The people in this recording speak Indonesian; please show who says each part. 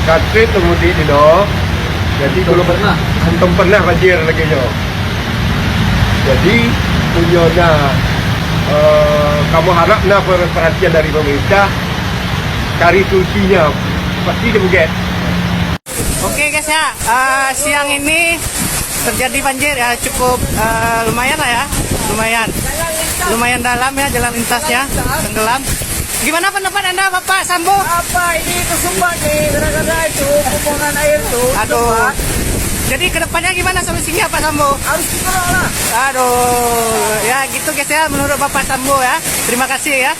Speaker 1: Katrit mudik ni no. Jadi kalau
Speaker 2: pernah.
Speaker 1: antum pernah banjir lagi yo. Jadi punya nak kamu harap nak perhatian dari pemerintah cari solusinya pasti dia buget.
Speaker 3: Oke guys ya, siang ini terjadi banjir ya, cukup lumayan lah ya, lumayan dalam ya jalan lintasnya, tenggelam. Gimana pendapat Anda Bapak Sambo?
Speaker 2: Apa ini tersumbat nih gara-gara itu kumongan air tuh.
Speaker 3: Aduh. Jadi kedepannya gimana solusinya Pak Sambo?
Speaker 2: Harus dikerok lah.
Speaker 3: Aduh, ya gitu guys ya menurut Bapak Sambo ya. Terima kasih ya.